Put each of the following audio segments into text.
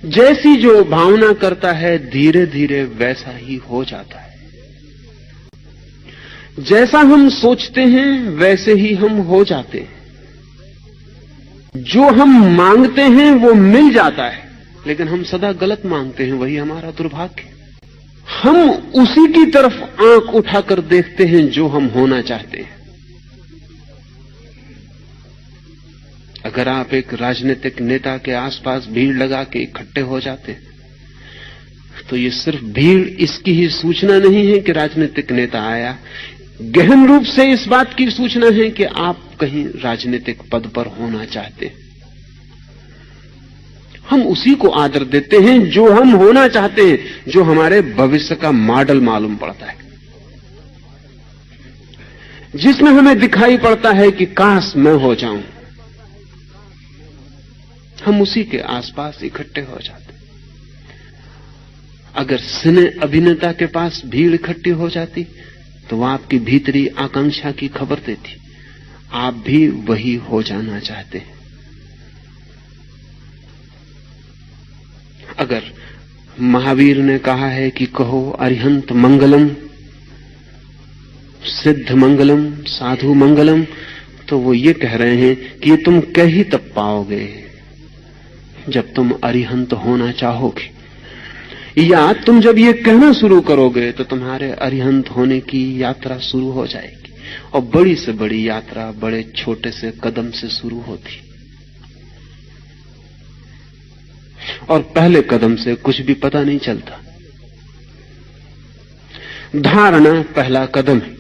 जैसी जो भावना करता है धीरे धीरे वैसा ही हो जाता है। जैसा हम सोचते हैं वैसे ही हम हो जाते हैं। जो हम मांगते हैं वो मिल जाता है, लेकिन हम सदा गलत मांगते हैं, वही हमारा दुर्भाग्य। हम उसी की तरफ आंख उठाकर देखते हैं जो हम होना चाहते हैं। अगर आप एक राजनीतिक नेता के आसपास भीड़ लगा के इकट्ठे हो जाते हैं, तो ये सिर्फ भीड़ इसकी ही सूचना नहीं है कि राजनीतिक नेता आया, गहन रूप से इस बात की सूचना है कि आप कहीं राजनीतिक पद पर होना चाहते हैं। हम उसी को आदर देते हैं जो हम होना चाहते हैं, जो हमारे भविष्य का मॉडल मालूम पड़ता है, जिसमें हमें दिखाई पड़ता है कि काश मैं हो जाऊं। हम उसी के आसपास इकट्ठे हो जाते हैं। अगर सिने अभिनेता के पास भीड़ इकट्ठी हो जाती तो वह आपकी भीतरी आकांक्षा की खबर देती, आप भी वही हो जाना चाहते हैं। अगर महावीर ने कहा है कि कहो अरिहंत मंगलम, सिद्ध मंगलम, साधु मंगलम, तो वो ये कह रहे हैं कि ये तुम कह ही तब पाओगे जब तुम अरिहंत होना चाहोगे, या तुम जब ये कहना शुरू करोगे तो तुम्हारे अरिहंत होने की यात्रा शुरू हो जाएगी। और बड़ी से बड़ी यात्रा बड़े छोटे से कदम से शुरू होती, और पहले कदम से कुछ भी पता नहीं चलता। धारणा पहला कदम है।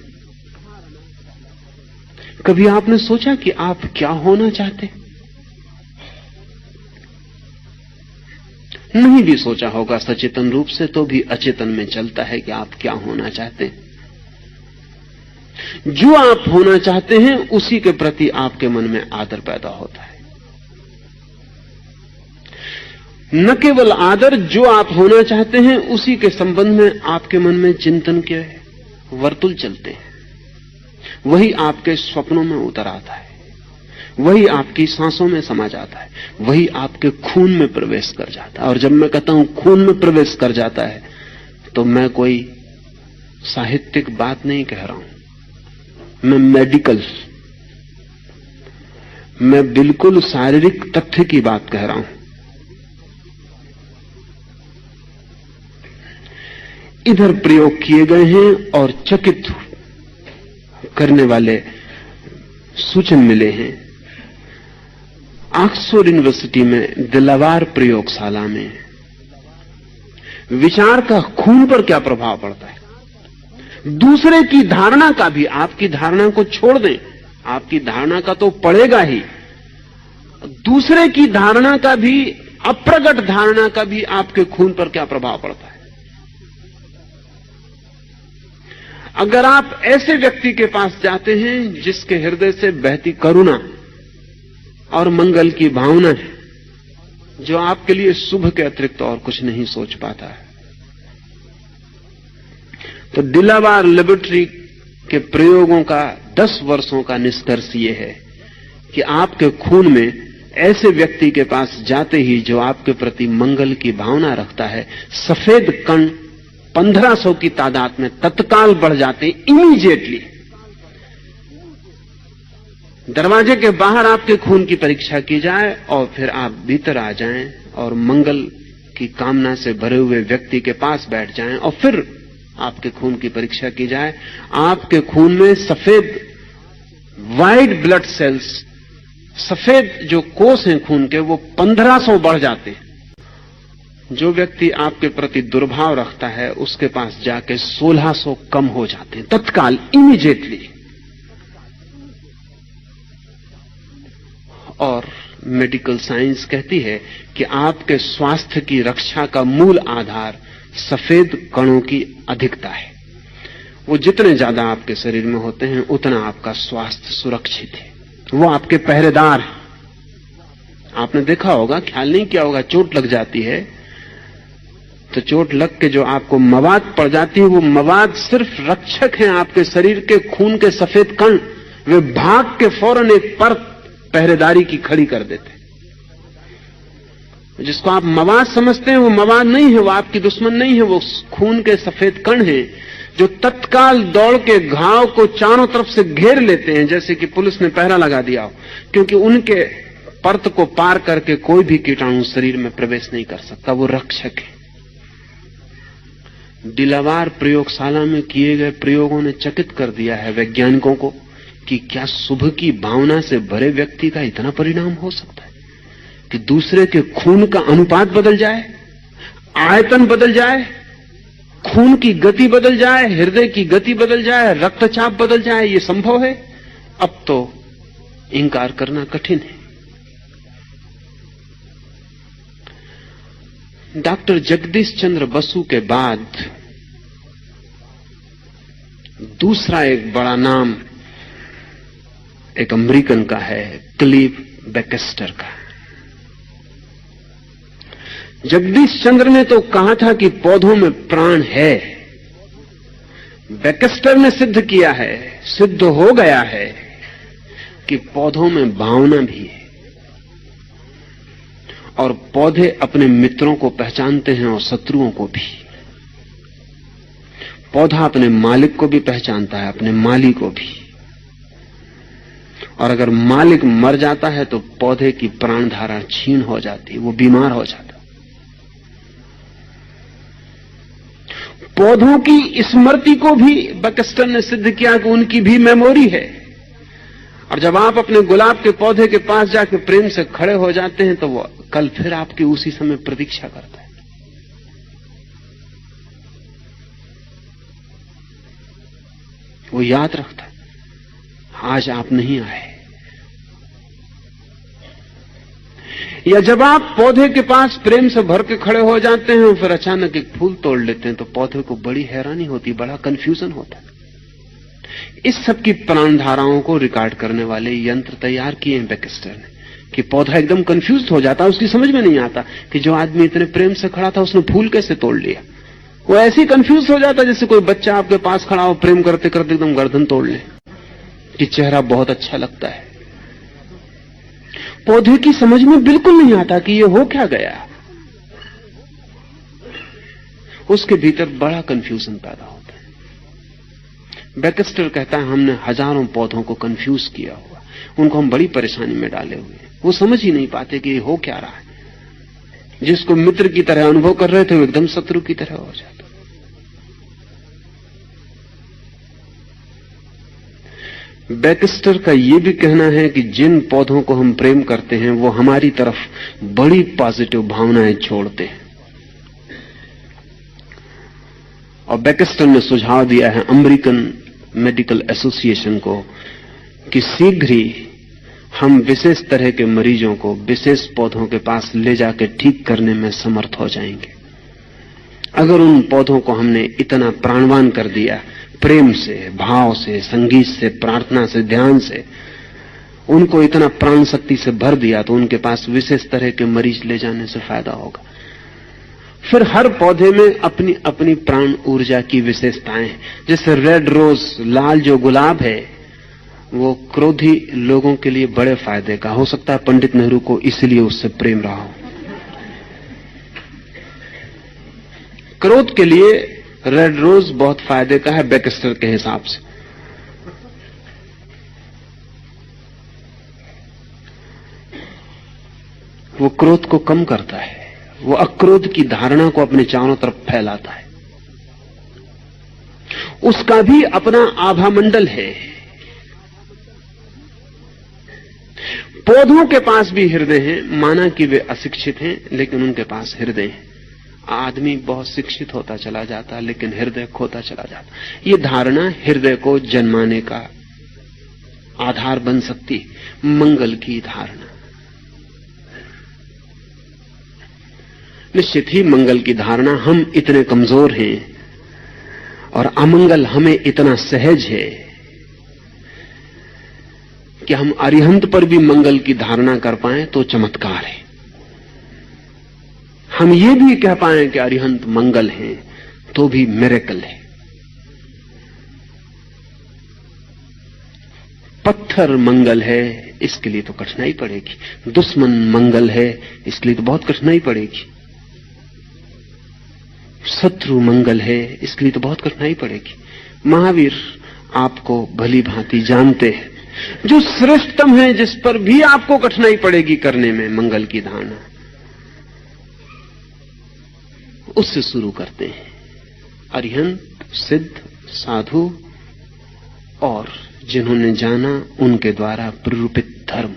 कभी आपने सोचा कि आप क्या होना चाहते? नहीं भी सोचा होगा सचेतन रूप से, तो भी अचेतन में चलता है कि आप क्या होना चाहते हैं। जो आप होना चाहते हैं उसी के प्रति आपके मन में आदर पैदा होता है। न केवल आदर, जो आप होना चाहते हैं उसी के संबंध में आपके मन में चिंतन के वर्तुल चलते हैं। वही आपके स्वप्नों में उतर आता है, वही आपकी सांसों में समा जाता है, वही आपके खून में प्रवेश कर जाता है। और जब मैं कहता हूं खून में प्रवेश कर जाता है, तो मैं कोई साहित्यिक बात नहीं कह रहा हूं, मैं मेडिकल, मैं बिल्कुल शारीरिक तथ्य की बात कह रहा हूं। इधर प्रयोग किए गए हैं और चकित करने वाले सूचन मिले हैं। ऑक्सफोर्ड यूनिवर्सिटी में दिलावार प्रयोगशाला में विचार का खून पर क्या प्रभाव पड़ता है। दूसरे की धारणा का भी, आपकी धारणा को छोड़ दें, आपकी धारणा का तो पड़ेगा ही, दूसरे की धारणा का भी, अप्रगट धारणा का भी आपके खून पर क्या प्रभाव पड़ता है। अगर आप ऐसे व्यक्ति के पास जाते हैं जिसके हृदय से बहती करुणा और मंगल की भावना है, जो आपके लिए शुभ के अतिरिक्त और कुछ नहीं सोच पाता है, तो दिलावार लेबोरेटरी के प्रयोगों का 10 वर्षों का निष्कर्ष यह है कि आपके खून में ऐसे व्यक्ति के पास जाते ही जो आपके प्रति मंगल की भावना रखता है, सफेद कण 1500 की तादाद में तत्काल बढ़ जाते, इमीडिएटली। दरवाजे के बाहर आपके खून की परीक्षा की जाए और फिर आप भीतर आ जाएं और मंगल की कामना से भरे हुए व्यक्ति के पास बैठ जाएं और फिर आपके खून की परीक्षा की जाए। आपके खून में सफेद वाइट ब्लड सेल्स, सफेद जो कोष हैं खून के, वो 1500 बढ़ जाते हैं। जो व्यक्ति आपके प्रति दुर्भाव रखता है उसके पास जाके 1600 कम हो जाते हैं, तत्काल, इमीडिएटली। और मेडिकल साइंस कहती है कि आपके स्वास्थ्य की रक्षा का मूल आधार सफेद कणों की अधिकता है। वो जितने ज्यादा आपके शरीर में होते हैं उतना आपका स्वास्थ्य सुरक्षित है। वो आपके पहरेदार हैं। आपने देखा होगा, ख्याल नहीं किया होगा, चोट लग जाती है तो चोट लग के जो आपको मवाद पड़ जाती है, वो मवाद सिर्फ रक्षक हैं आपके शरीर के खून के सफेद कण। वे भाग के फौरन एक परत पहरेदारी की खड़ी कर देते। जिसको आप मवाद समझते हैं वो मवाद नहीं है, वो आपकी दुश्मन नहीं है, वो खून के सफेद कण हैं जो तत्काल दौड़ के घाव को चारों तरफ से घेर लेते हैं, जैसे कि पुलिस ने पहरा लगा दिया हो, क्योंकि उनके परत को पार करके कोई भी कीटाणु शरीर में प्रवेश नहीं कर सकता। वो रक्षक है। डिलावार प्रयोगशाला में किए गए प्रयोगों ने चकित कर दिया है वैज्ञानिकों को कि क्या शुभ की भावना से भरे व्यक्ति का इतना परिणाम हो सकता है कि दूसरे के खून का अनुपात बदल जाए, आयतन बदल जाए, खून की गति बदल जाए, हृदय की गति बदल जाए, रक्तचाप बदल जाए। ये संभव है? अब तो इंकार करना कठिन है। डॉक्टर जगदीश चंद्र बसु के बाद दूसरा एक बड़ा नाम एक अमेरिकन का है, क्लीव बैक्स्टर का। जगदीश चंद्र ने तो कहा था कि पौधों में प्राण है। बैक्स्टर ने सिद्ध किया है, सिद्ध हो गया है कि पौधों में भावना भी है और पौधे अपने मित्रों को पहचानते हैं और शत्रुओं को भी। पौधा अपने मालिक को भी पहचानता है, अपने माली को भी। और अगर मालिक मर जाता है तो पौधे की प्राणधारा क्षीण हो जाती है, वो बीमार हो जाता है। पौधों की स्मृति को भी बैक्स्टर ने सिद्ध किया कि उनकी भी मेमोरी है। और जब आप अपने गुलाब के पौधे के पास जाके प्रेम से खड़े हो जाते हैं तो वो कल फिर आपकी उसी समय प्रतीक्षा करता है। वो याद रखता है, आज आप नहीं आए। या जब आप पौधे के पास प्रेम से भर के खड़े हो जाते हैं और फिर अचानक एक फूल तोड़ लेते हैं तो पौधे को बड़ी हैरानी होती, बड़ा कंफ्यूजन होता है। इस सब की प्राणधाराओं को रिकॉर्ड करने वाले यंत्र तैयार किए हैं बैक्स्टर ने कि पौधा एकदम कंफ्यूज हो जाता है, उसकी समझ में नहीं आता कि जो आदमी इतने प्रेम से खड़ा था उसने फूल कैसे तोड़ लिया। वो ऐसे ही कंफ्यूज हो जाता जैसे कोई बच्चा आपके पास खड़ा हो, प्रेम करते करते एकदम गर्दन तोड़ ले कि चेहरा बहुत अच्छा लगता है। पौधे की समझ में बिल्कुल नहीं आता कि ये हो क्या गया। उसके भीतर बड़ा कंफ्यूजन पैदा होता है। बैक्स्टर कहता है हमने हजारों पौधों को कंफ्यूज किया हुआ, उनको हम बड़ी परेशानी में डाले हुए, वो समझ ही नहीं पाते कि ये हो क्या रहा है। जिसको मित्र की तरह अनुभव कर रहे थे वो एकदम शत्रु की तरह हो जाता। बैक्स्टर का यह भी कहना है कि जिन पौधों को हम प्रेम करते हैं वो हमारी तरफ बड़ी पॉजिटिव भावनाएं छोड़ते हैं। और बैक्स्टर ने सुझाव दिया है अमेरिकन मेडिकल एसोसिएशन को कि शीघ्र ही हम विशेष तरह के मरीजों को विशेष पौधों के पास ले जाकर ठीक करने में समर्थ हो जाएंगे। अगर उन पौधों को हमने इतना प्राणवान कर दिया, प्रेम से, भाव से, संगीत से, प्रार्थना से, ध्यान से, उनको इतना प्राण शक्ति से भर दिया तो उनके पास विशेष तरह के मरीज ले जाने से फायदा होगा। फिर हर पौधे में अपनी अपनी प्राण ऊर्जा की विशेषताएं। जैसे रेड रोज, लाल जो गुलाब है, वो क्रोधी लोगों के लिए बड़े फायदे का हो सकता है। पंडित नेहरू को इसलिए उससे प्रेम रहा हो। क्रोध के लिए रेड रोज बहुत फायदे का है बैक्स्टर के हिसाब से। वो क्रोध को कम करता है, वो अक्रोध की धारणा को अपने चारों तरफ फैलाता है। उसका भी अपना आभा मंडल है। पौधों के पास भी हृदय है, माना कि वे अशिक्षित हैं लेकिन उनके पास हृदय है। आदमी बहुत शिक्षित होता चला जाता लेकिन हृदय खोता चला जाता। ये धारणा हृदय को जन्माने का आधार बन सकती है, मंगल की धारणा। निश्चित ही मंगल की धारणा, हम इतने कमजोर हैं और अमंगल हमें इतना सहज है कि हम अरिहंत पर भी मंगल की धारणा कर पाए तो चमत्कार है। हम ये भी कह पाए कि अरिहंत मंगल है तो भी मिरेकल है। पत्थर मंगल है, इसके लिए तो कठिनाई पड़ेगी। दुश्मन मंगल है, इसके लिए तो बहुत कठिनाई पड़ेगी। शत्रु मंगल है, इसके लिए तो बहुत कठिनाई पड़ेगी। महावीर आपको भली भांति जानते हैं, जो श्रेष्ठतम है, जिस पर भी आपको कठिनाई पड़ेगी करने में, मंगल की धारणा, उससे शुरू करते हैं। अरिहंत, सिद्ध, साधु और जिन्होंने जाना उनके द्वारा प्ररूपित धर्म।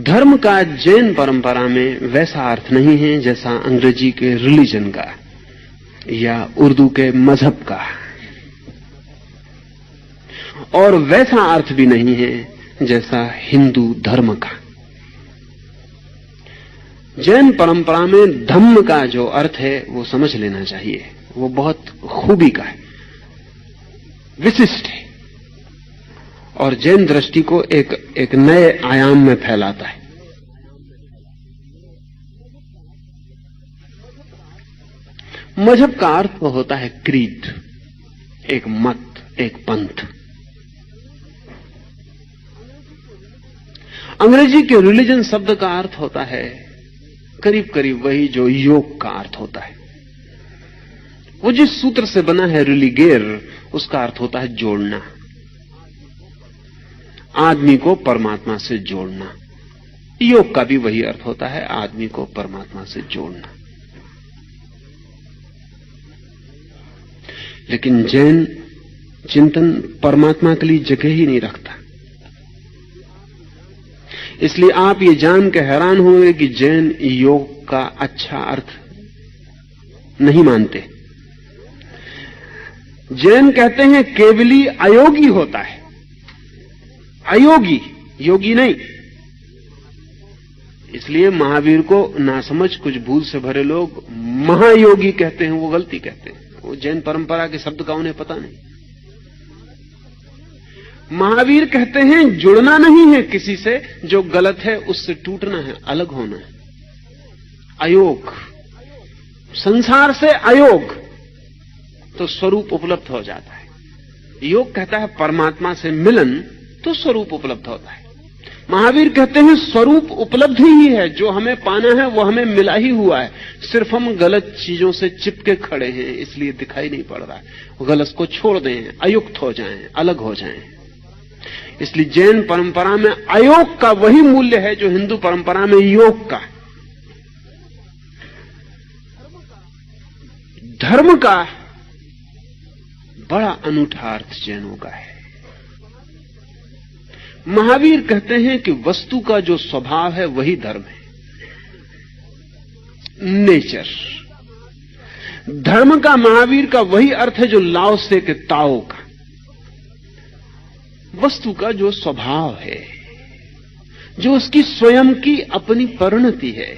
धर्म का जैन परंपरा में वैसा अर्थ नहीं है जैसा अंग्रेजी के रिलीजन का या उर्दू के मजहब का, और वैसा अर्थ भी नहीं है जैसा हिंदू धर्म का। जैन परंपरा में धम्म का जो अर्थ है वो समझ लेना चाहिए, वो बहुत खूबी का है, विशिष्ट है, और जैन दृष्टि को एक नए आयाम में फैलाता है। मजहब का अर्थ तो होता है क्रीड, एक मत, एक पंथ। अंग्रेजी के रिलीजन शब्द का अर्थ होता है करीब करीब वही जो योग का अर्थ होता है। वो जिस सूत्र से बना है रिलीगेर, उसका अर्थ होता है जोड़ना, आदमी को परमात्मा से जोड़ना। योग का भी वही अर्थ होता है, आदमी को परमात्मा से जोड़ना। लेकिन जैन चिंतन परमात्मा के लिए जगह ही नहीं रखता। इसलिए आप ये जान के हैरान होंगे कि जैन योग का अच्छा अर्थ नहीं मानते। जैन कहते हैं केवली अयोगी होता है, अयोगी, योगी नहीं। इसलिए महावीर को नासमझ कुछ भूल से भरे लोग महायोगी कहते हैं, वो गलती कहते हैं। वो जैन परंपरा के शब्द का उन्हें पता नहीं। महावीर कहते हैं जुड़ना नहीं है किसी से, जो गलत है उससे टूटना है, अलग होना है। अयोग, संसार से अयोग, तो स्वरूप उपलब्ध हो जाता है। योग कहता है परमात्मा से मिलन, तो स्वरूप उपलब्ध होता है। महावीर कहते हैं स्वरूप उपलब्ध ही है, जो हमें पाना है वो हमें मिला ही हुआ है, सिर्फ हम गलत चीजों से चिपके खड़े हैं, इसलिए दिखाई नहीं पड़ रहा है। गलत को छोड़ दें, अयुक्त हो जाएं, अलग हो जाएं। इसलिए जैन परंपरा में अयोग का वही मूल्य है जो हिंदू परंपरा में योग का। धर्म का बड़ा अनूठा अर्थ जैनों का है। महावीर कहते हैं कि वस्तु का जो स्वभाव है वही धर्म है, नेचर। धर्म का महावीर का वही अर्थ है जो लाओ से के ताओ का, वस्तु का जो स्वभाव है, जो उसकी स्वयं की अपनी परिणति है।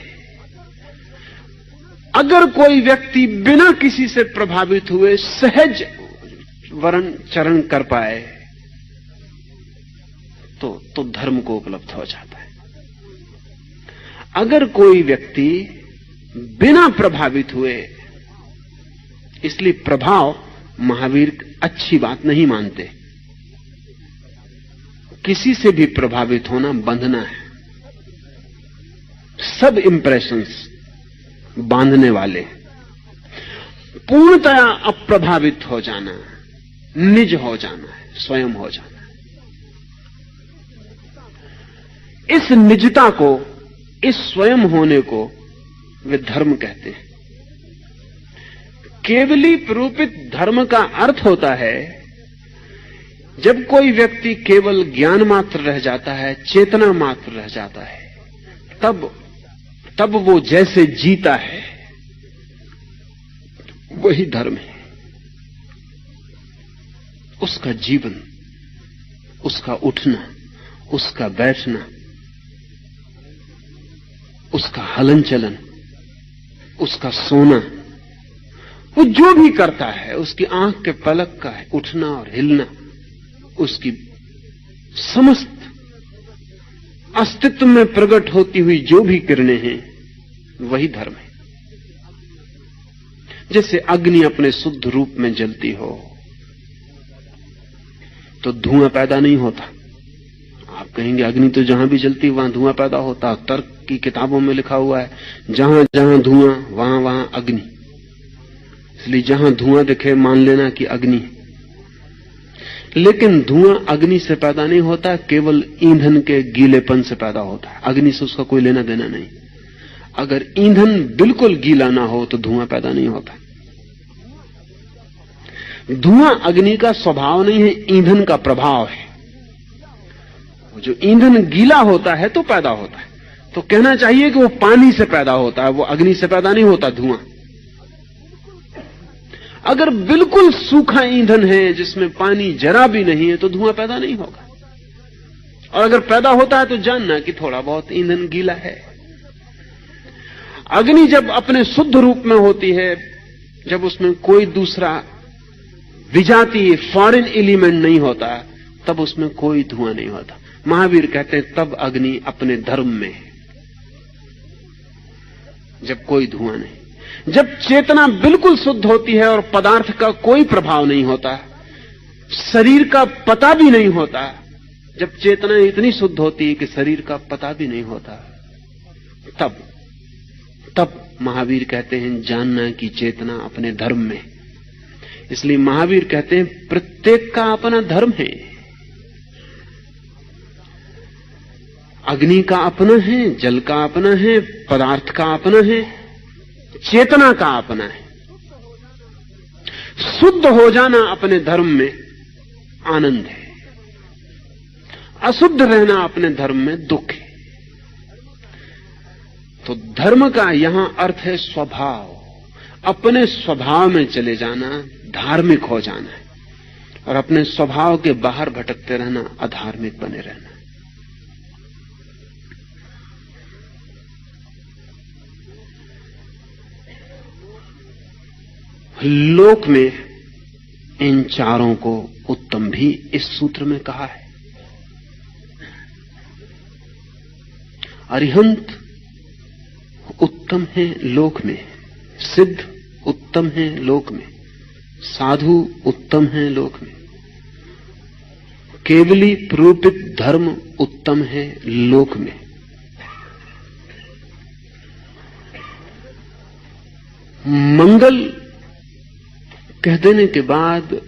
अगर कोई व्यक्ति बिना किसी से प्रभावित हुए सहज वरण चरण कर पाए तो धर्म को उपलब्ध हो जाता है। अगर कोई व्यक्ति बिना प्रभावित हुए, इसलिए प्रभाव महावीर अच्छी बात नहीं मानते। किसी से भी प्रभावित होना बंधना है। सब इंप्रेशंस बांधने वाले। पूर्णतया अप्रभावित हो जाना, निज हो जाना है, स्वयं हो जाना है। इस निजता को, इस स्वयं होने को वे धर्म कहते हैं। केवली प्ररूपित धर्म का अर्थ होता है जब कोई व्यक्ति केवल ज्ञान मात्र रह जाता है, चेतना मात्र रह जाता है, तब वो जैसे जीता है वही धर्म है। उसका जीवन, उसका उठना, उसका बैठना, उसका हलन चलन, उसका सोना, वो जो भी करता है, उसकी आंख के पलक का उठना और हिलना, उसकी समस्त अस्तित्व में प्रकट होती हुई जो भी किरणें हैं, वही धर्म है। जैसे अग्नि अपने शुद्ध रूप में जलती हो तो धुआं पैदा नहीं होता, कहेंगे अग्नि तो जहां भी जलती वहां धुआं पैदा होता। तर्क की किताबों में लिखा हुआ है जहां जहां धुआं वहां वहां अग्नि, इसलिए जहां धुआं दिखे मान लेना कि अग्नि। लेकिन धुआं अग्नि से पैदा नहीं होता, केवल ईंधन के गीलेपन से पैदा होता है। अग्नि से उसका कोई लेना देना नहीं। अगर ईंधन बिल्कुल गीला ना हो तो धुआं पैदा नहीं होता। धुआं अग्नि का स्वभाव नहीं है, ईंधन का प्रभाव है। जो ईंधन गीला होता है तो पैदा होता है, तो कहना चाहिए कि वो पानी से पैदा होता है, वो अग्नि से पैदा नहीं होता धुआं। अगर बिल्कुल सूखा ईंधन है जिसमें पानी जरा भी नहीं है तो धुआं पैदा नहीं होगा। और अगर पैदा होता है तो जानना कि थोड़ा बहुत ईंधन गीला है। अग्नि जब अपने शुद्ध रूप में होती है, जब उसमें कोई दूसरा विजातीय फॉरेन एलिमेंट नहीं होता, तब उसमें कोई धुआं नहीं होता। महावीर कहते हैं तब अग्नि अपने धर्म में है, जब कोई धुआं नहीं। जब चेतना बिल्कुल शुद्ध होती है और पदार्थ का कोई प्रभाव नहीं होता, शरीर का पता भी नहीं होता, जब चेतना इतनी शुद्ध होती है कि शरीर का पता भी नहीं होता, तब महावीर कहते हैं जानना कि चेतना अपने धर्म में। इसलिए महावीर कहते हैं प्रत्येक का अपना धर्म है। अग्नि का अपना है, जल का अपना है, पदार्थ का अपना है, चेतना का अपना है। शुद्ध हो जाना अपने धर्म में आनंद है, अशुद्ध रहना अपने धर्म में दुख है। तो धर्म का यहां अर्थ है स्वभाव, अपने स्वभाव में चले जाना, धार्मिक हो जाना है, और अपने स्वभाव के बाहर भटकते रहना, अधार्मिक बने रहना। लोक में इन चारों को उत्तम भी इस सूत्र में कहा है। अरिहंत उत्तम है लोक में, सिद्ध उत्तम है लोक में, साधु उत्तम है लोक में, केवली प्रूपित धर्म उत्तम है लोक में। मंगल कह देने के बाद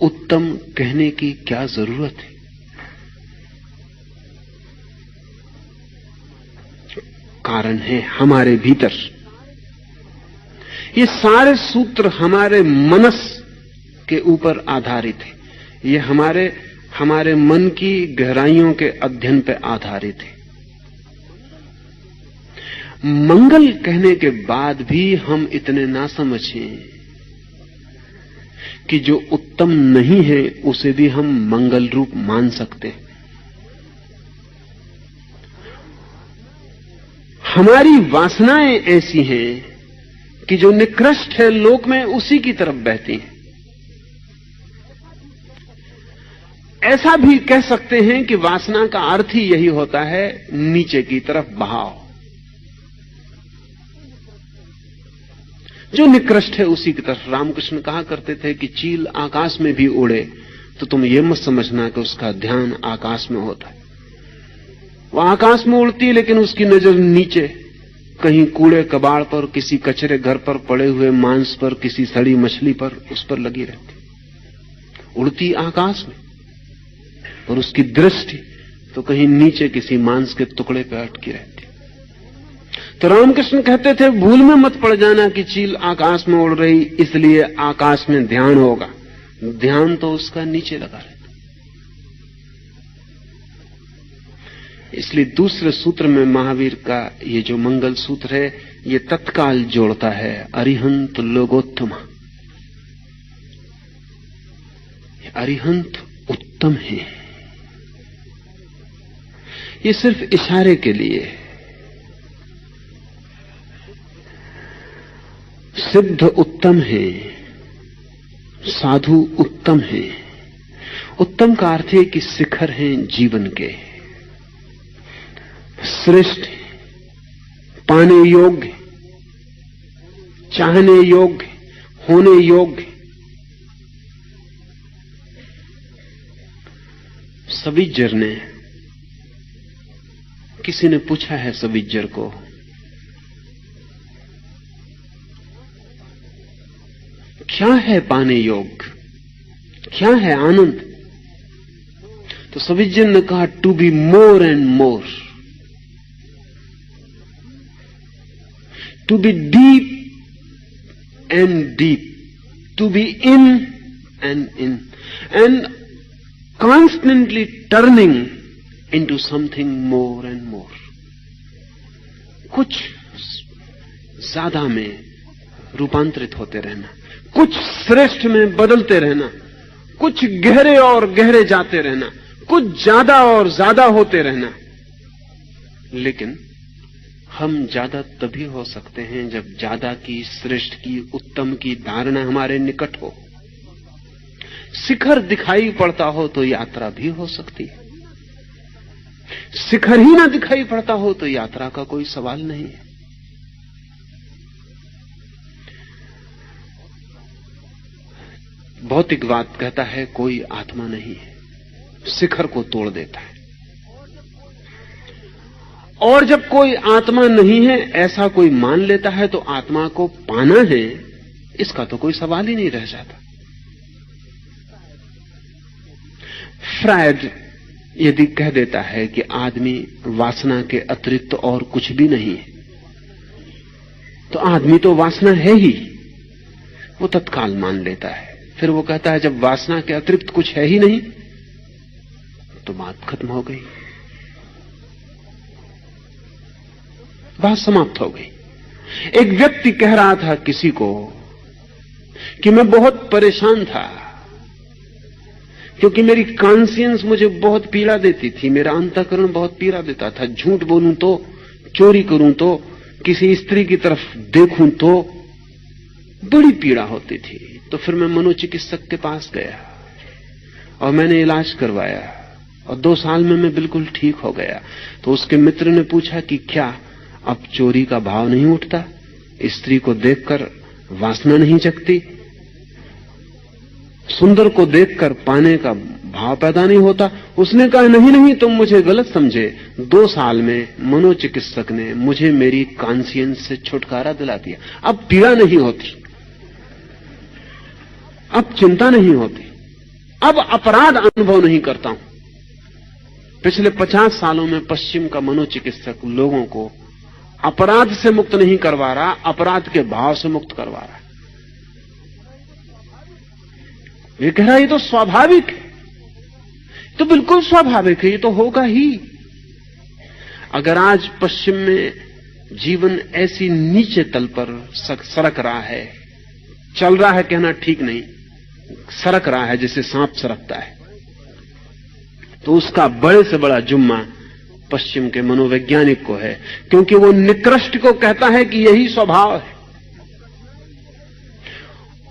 उत्तम कहने की क्या जरूरत है? कारण है हमारे भीतर। ये सारे सूत्र हमारे मनस के ऊपर आधारित है। ये हमारे मन की गहराइयों के अध्ययन पर आधारित है। मंगल कहने के बाद भी हम इतने ना समझें कि जो उत्तम नहीं है उसे भी हम मंगल रूप मान सकते हैं। हमारी वासनाएं ऐसी हैं कि जो निकृष्ट है लोक में उसी की तरफ बहती हैं। ऐसा भी कह सकते हैं कि वासना का अर्थ ही यही होता है, नीचे की तरफ बहाव। जो निकृष्ट है उसी की तरफ। रामकृष्ण कहा करते थे कि चील आकाश में भी उड़े तो तुम ये मत समझना कि उसका ध्यान आकाश में होता है। वह आकाश में उड़ती है लेकिन उसकी नजर नीचे, कहीं कूड़े कबाड़ पर, किसी कचरे घर पर पड़े हुए मांस पर, किसी सड़ी मछली पर, उस पर लगी रहती। उड़ती आकाश में और उसकी दृष्टि तो कहीं नीचे किसी मांस के टुकड़े पर अटकी रहती। तो रामकृष्ण कहते थे भूल में मत पड़ जाना कि चील आकाश में उड़ रही इसलिए आकाश में ध्यान होगा। ध्यान तो उसका नीचे लगा रहता। इसलिए दूसरे सूत्र में महावीर का ये जो मंगल सूत्र है ये तत्काल जोड़ता है अरिहंत लोगोत्तम। अरिहंत उत्तम है, ये सिर्फ इशारे के लिए है। सिद्ध उत्तम है, साधु उत्तम है। उत्तम का अर्थ है कि शिखर हैं जीवन के, श्रेष्ठ, पाने योग्य, चाहने योग्य, होने योग्य। सभी झरने किसी ने पूछा है सविज्जर को, क्या है पाने योग, क्या है आनंद? तो सविज्जर ने कहा, to be more and more, to be deep and deep, to be in and constantly turning into something more and more. कुछ ज्यादा में रूपांतरित होते रहना, कुछ श्रेष्ठ में बदलते रहना, कुछ गहरे और गहरे जाते रहना, कुछ ज्यादा और ज्यादा होते रहना। लेकिन हम ज्यादा तभी हो सकते हैं जब ज्यादा की, श्रेष्ठ की, उत्तम की धारणा हमारे निकट हो। शिखर दिखाई पड़ता हो तो यात्रा भी हो सकती है, शिखर ही ना दिखाई पड़ता हो तो यात्रा का कोई सवाल नहीं है। भौतिकवाद कहता है कोई आत्मा नहीं है, शिखर को तोड़ देता है। और जब कोई आत्मा नहीं है ऐसा कोई मान लेता है तो आत्मा को पाना है, इसका तो कोई सवाल ही नहीं रह जाता। फ्रायड यदि कह देता है कि आदमी वासना के अतिरिक्त और कुछ भी नहीं है, तो आदमी तो वासना है ही, वो तत्काल मान लेता है। फिर वो कहता है जब वासना के अतिरिक्त कुछ है ही नहीं तो बात खत्म हो गई, बात समाप्त हो गई। एक व्यक्ति कह रहा था किसी को कि मैं बहुत परेशान था क्योंकि मेरी कॉन्शियंस मुझे बहुत पीड़ा देती थी, मेरा अंतःकरण बहुत पीड़ा देता था। झूठ बोलूं तो, चोरी करूं तो, किसी स्त्री की तरफ देखूं तो बड़ी पीड़ा होती थी। तो फिर मैं मनोचिकित्सक के पास गया और मैंने इलाज करवाया और 2 साल में मैं बिल्कुल ठीक हो गया। तो उसके मित्र ने पूछा कि क्या अब चोरी का भाव नहीं उठता, स्त्री को देखकर वासना नहीं जगती, सुंदर को देखकर पाने का भाव पैदा नहीं होता? उसने कहा नहीं तुम मुझे गलत समझे। 2 साल में मनोचिकित्सक ने मुझे मेरी कॉन्शियंस से छुटकारा दिला दिया। अब पीड़ा नहीं होती, अब चिंता नहीं होती, अब अपराध अनुभव नहीं करता हूं। पिछले 50 सालों में पश्चिम का मनोचिकित्सक लोगों को अपराध से मुक्त नहीं करवा रहा, अपराध के भाव से मुक्त करवा रहा है। ये कह रहा है ये तो स्वाभाविक है, तो बिल्कुल स्वाभाविक है, ये तो होगा ही। अगर आज पश्चिम में जीवन ऐसी नीचे तल पर सरक रहा है, चल रहा है कहना ठीक नहीं, सरक रहा है जैसे सांप सरकता है, तो उसका बड़े से बड़ा जुम्मा पश्चिम के मनोवैज्ञानिक को है, क्योंकि वो निकृष्ट को कहता है कि यही स्वभाव है।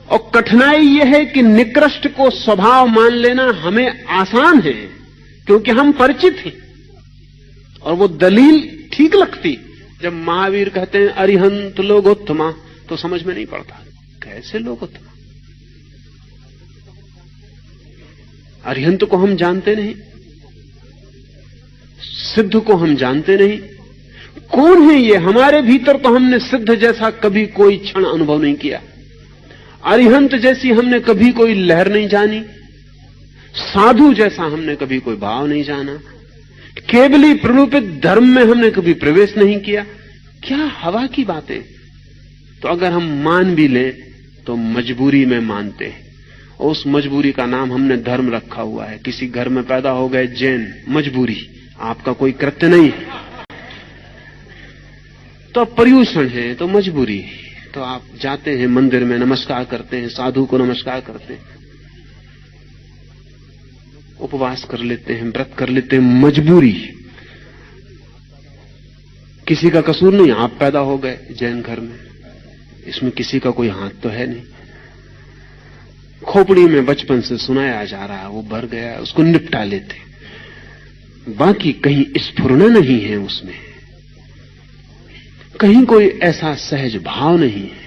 और कठिनाई यह है कि निकृष्ट को स्वभाव मान लेना हमें आसान है क्योंकि हम परिचित हैं, और वो दलील ठीक लगती। जब महावीर कहते हैं अरिहंत लोगोत्तमा, तो समझ में नहीं पड़ता कैसे लोगोत्तमा। अरिहंत को हम जानते नहीं, सिद्ध को हम जानते नहीं। कौन है ये? हमारे भीतर तो हमने सिद्ध जैसा कभी कोई क्षण अनुभव नहीं किया, अरिहंत जैसी हमने कभी कोई लहर नहीं जानी, साधु जैसा हमने कभी कोई भाव नहीं जाना, केवली प्ररूपित धर्म में हमने कभी प्रवेश नहीं किया। क्या हवा की बातें। तो अगर हम मान भी लें तो मजबूरी में मानते हैं, और उस मजबूरी का नाम हमने धर्म रखा हुआ है। किसी घर में पैदा हो गए जैन, मजबूरी, आपका कोई कृत्य नहीं, तो पर्यूषण है तो मजबूरी है। तो आप जाते हैं मंदिर में, नमस्कार करते हैं, साधु को नमस्कार करते हैं, उपवास कर लेते हैं, व्रत कर लेते हैं, मजबूरी। किसी का कसूर नहीं, आप पैदा हो गए जैन घर में, इसमें किसी का कोई हाथ तो है नहीं। खोपड़ी में बचपन से सुनाया जा रहा है, वो भर गया, उसको निपटा लेते, बाकी कहीं स्फुरना नहीं है उसमें, कहीं कोई ऐसा सहज भाव नहीं है।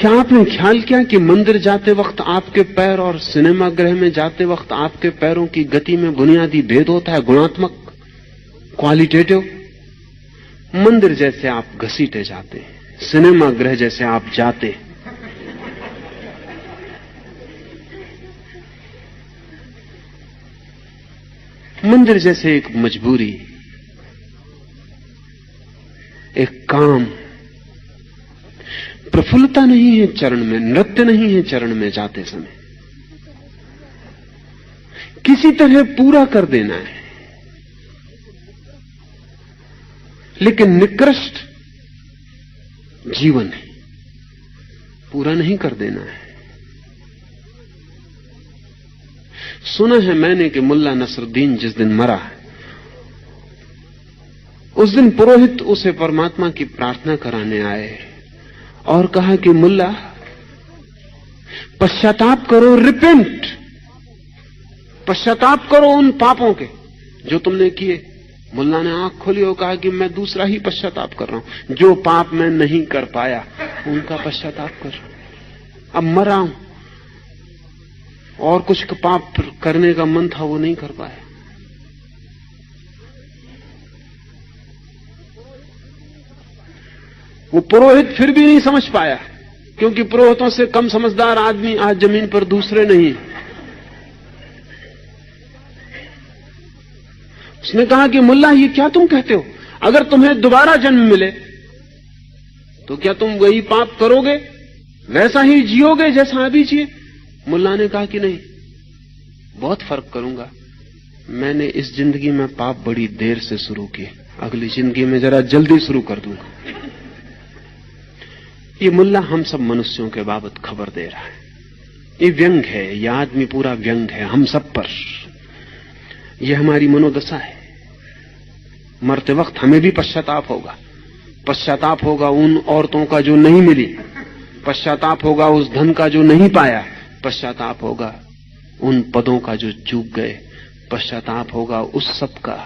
क्या आपने ख्याल किया कि मंदिर जाते वक्त आपके पैर और सिनेमागृह में जाते वक्त आपके पैरों की गति में बुनियादी भेद होता है, गुणात्मक, क्वालिटेटिव। मंदिर जैसे आप घसीटे जाते हैं, सिनेमागृह जैसे आप जाते हैं। मंदिर जैसे एक मजबूरी, एक काम। प्रफुल्लता नहीं है चरण में, नृत्य नहीं है चरण में जाते समय। किसी तरह पूरा कर देना है, लेकिन निकृष्ट जीवन है, पूरा नहीं कर देना है। सुना है मैंने कि मुल्ला नसरुद्दीन जिस दिन मरा, उस दिन पुरोहित उसे परमात्मा की प्रार्थना कराने आए और कहा कि मुल्ला, पश्चाताप करो, रिपेंट, पश्चाताप करो उन पापों के जो तुमने किए। मुल्ला ने आंख खोली और कहा कि मैं दूसरा ही पश्चाताप कर रहा हूं, जो पाप मैं नहीं कर पाया उनका पश्चाताप कर रहा हूं। अब मरा हूं और कुछ पाप करने का मन था, वो नहीं कर पाया। वो पुरोहित फिर भी नहीं समझ पाया, क्योंकि पुरोहितों से कम समझदार आदमी आज जमीन पर दूसरे नहीं। उसने कहा कि मुल्ला, ये क्या तुम कहते हो? अगर तुम्हें दोबारा जन्म मिले तो क्या तुम वही पाप करोगे, वैसा ही जियोगे जैसा अभी जिए? मुल्ला ने कहा कि नहीं, बहुत फर्क करूंगा। मैंने इस जिंदगी में पाप बड़ी देर से शुरू किए, अगली जिंदगी में जरा जल्दी शुरू कर दूंगा। ये मुल्ला हम सब मनुष्यों के बाबत खबर दे रहा है। ये व्यंग है, ये आदमी पूरा व्यंग है हम सब पर। यह हमारी मनोदशा है। मरते वक्त हमें भी पश्चाताप होगा। पश्चाताप होगा उन औरतों का जो नहीं मिली, पश्चाताप होगा उस धन का जो नहीं पाया, पश्चाताप होगा उन पदों का जो चूक गए, पश्चाताप होगा उस सब का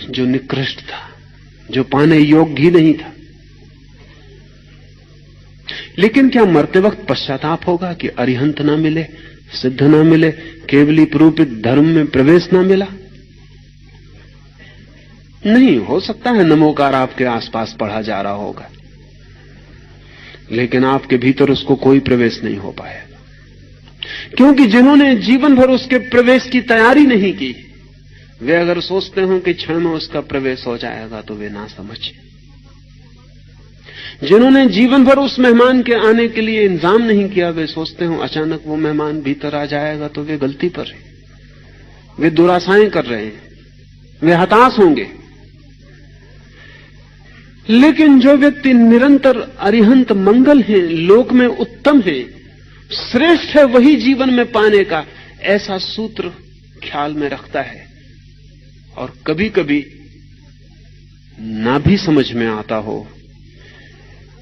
जो निकृष्ट था, जो पाने योग्य ही नहीं था। लेकिन क्या मरते वक्त पश्चाताप होगा कि अरिहंत ना मिले, सिद्ध ना मिले, केवली प्रूपित धर्म में प्रवेश ना मिला? नहीं, हो सकता है नमोकार आपके आसपास पढ़ा जा रहा होगा, लेकिन आपके भीतर उसको कोई प्रवेश नहीं हो पाया, क्योंकि जिन्होंने जीवन भर उसके प्रवेश की तैयारी नहीं की, वे अगर सोचते हो कि क्षण में उसका प्रवेश हो जाएगा तो वे ना समझे। जिन्होंने जीवन भर उस मेहमान के आने के लिए इंतजाम नहीं किया, वे सोचते हो अचानक वो मेहमान भीतर आ जाएगा, तो वे गलती पर हैं, वे दुराशाएं कर रहे हैं, वे हताश होंगे। लेकिन जो व्यक्ति निरंतर अरिहंत मंगल है, लोक में उत्तम है, श्रेष्ठ है, वही जीवन में पाने का ऐसा सूत्र ख्याल में रखता है, और कभी कभी ना भी समझ में आता हो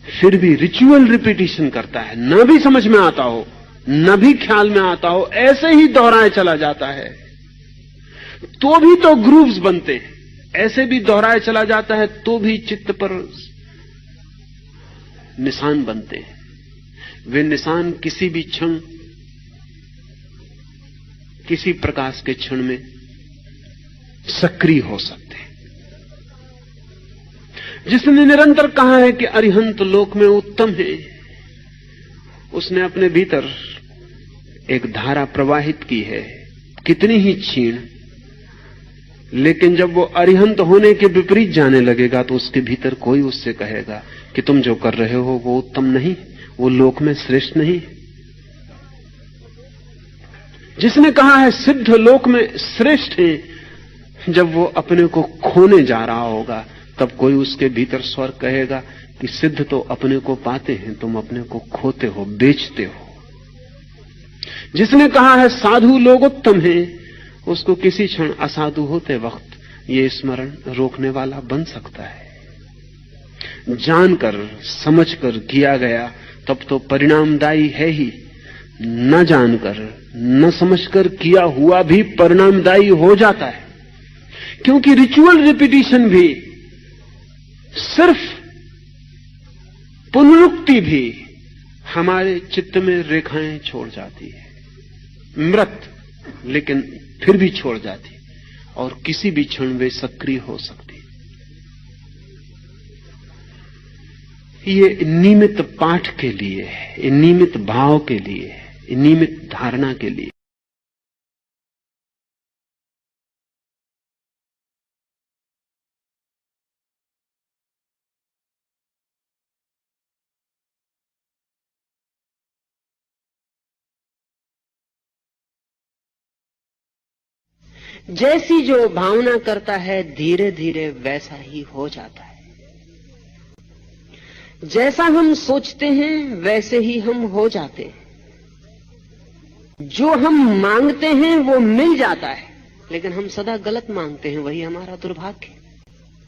फिर भी रिचुअल रिपीटिशन करता है, ना भी समझ में आता हो, ना भी ख्याल में आता हो, ऐसे ही दोहराए चला जाता है, तो भी तो ग्रूव्स बनते हैं। ऐसे भी दोहराए चला जाता है तो भी चित्त पर निशान बनते हैं। वे निशान किसी भी क्षण, किसी प्रकाश के क्षण में सक्रिय हो सकते हैं। जिसने निरंतर कहा है कि अरिहंत लोक में उत्तम है, उसने अपने भीतर एक धारा प्रवाहित की है, कितनी ही क्षीण, लेकिन जब वो अरिहंत होने के विपरीत जाने लगेगा तो उसके भीतर कोई उससे कहेगा कि तुम जो कर रहे हो वो उत्तम नहीं, वो लोक में श्रेष्ठ नहीं। जिसने कहा है सिद्ध लोक में श्रेष्ठ है, जब वो अपने को खोने जा रहा होगा तब कोई उसके भीतर स्वर कहेगा कि सिद्ध तो अपने को पाते हैं, तुम अपने को खोते हो, बेचते हो। जिसने कहा है साधु लोग उत्तम हैं, उसको किसी क्षण असाधु होते वक्त ये स्मरण रोकने वाला बन सकता है। जानकर समझकर किया गया तब तो परिणामदायी है ही, न जानकर न समझकर किया हुआ भी परिणामदायी हो जाता है, क्योंकि रिचुअल रिपीटिशन भी सिर्फ पुनरुक्ति भी हमारे चित्त में रेखाएं छोड़ जाती है, मृत लेकिन फिर भी छोड़ जाती है, और किसी भी क्षण वे सक्रिय हो सकती है। ये नियमित पाठ के लिए है, नियमित भाव के लिए है, नियमित धारणा के लिए। जैसी जो भावना करता है धीरे धीरे वैसा ही हो जाता है। जैसा हम सोचते हैं वैसे ही हम हो जाते हैं। जो हम मांगते हैं वो मिल जाता है, लेकिन हम सदा गलत मांगते हैं, वही हमारा दुर्भाग्य है।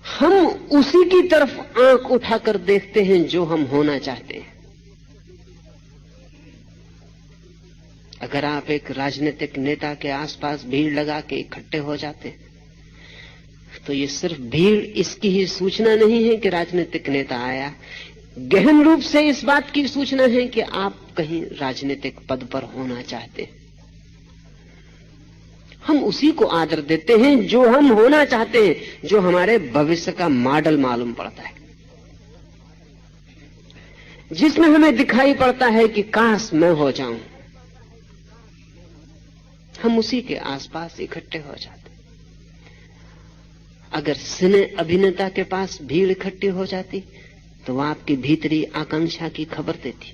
हम उसी की तरफ आंख उठाकर देखते हैं जो हम होना चाहते हैं। अगर आप एक राजनीतिक नेता के आसपास भीड़ लगा के इकट्ठे हो जाते हैं, तो ये सिर्फ भीड़ इसकी ही सूचना नहीं है कि राजनीतिक नेता आया, गहन रूप से इस बात की सूचना है कि आप कहीं राजनीतिक पद पर होना चाहते हैं। हम उसी को आदर देते हैं जो हम होना चाहते हैं, जो हमारे भविष्य का मॉडल मालूम पड़ता है, जिसमें हमें दिखाई पड़ता है कि काश मैं हो जाऊं। हम उसी के आसपास इकट्ठे हो जाते। अगर सिने अभिनेता के पास भीड़ इकट्ठी हो जाती तो वह आपकी भीतरी आकांक्षा की खबर देती।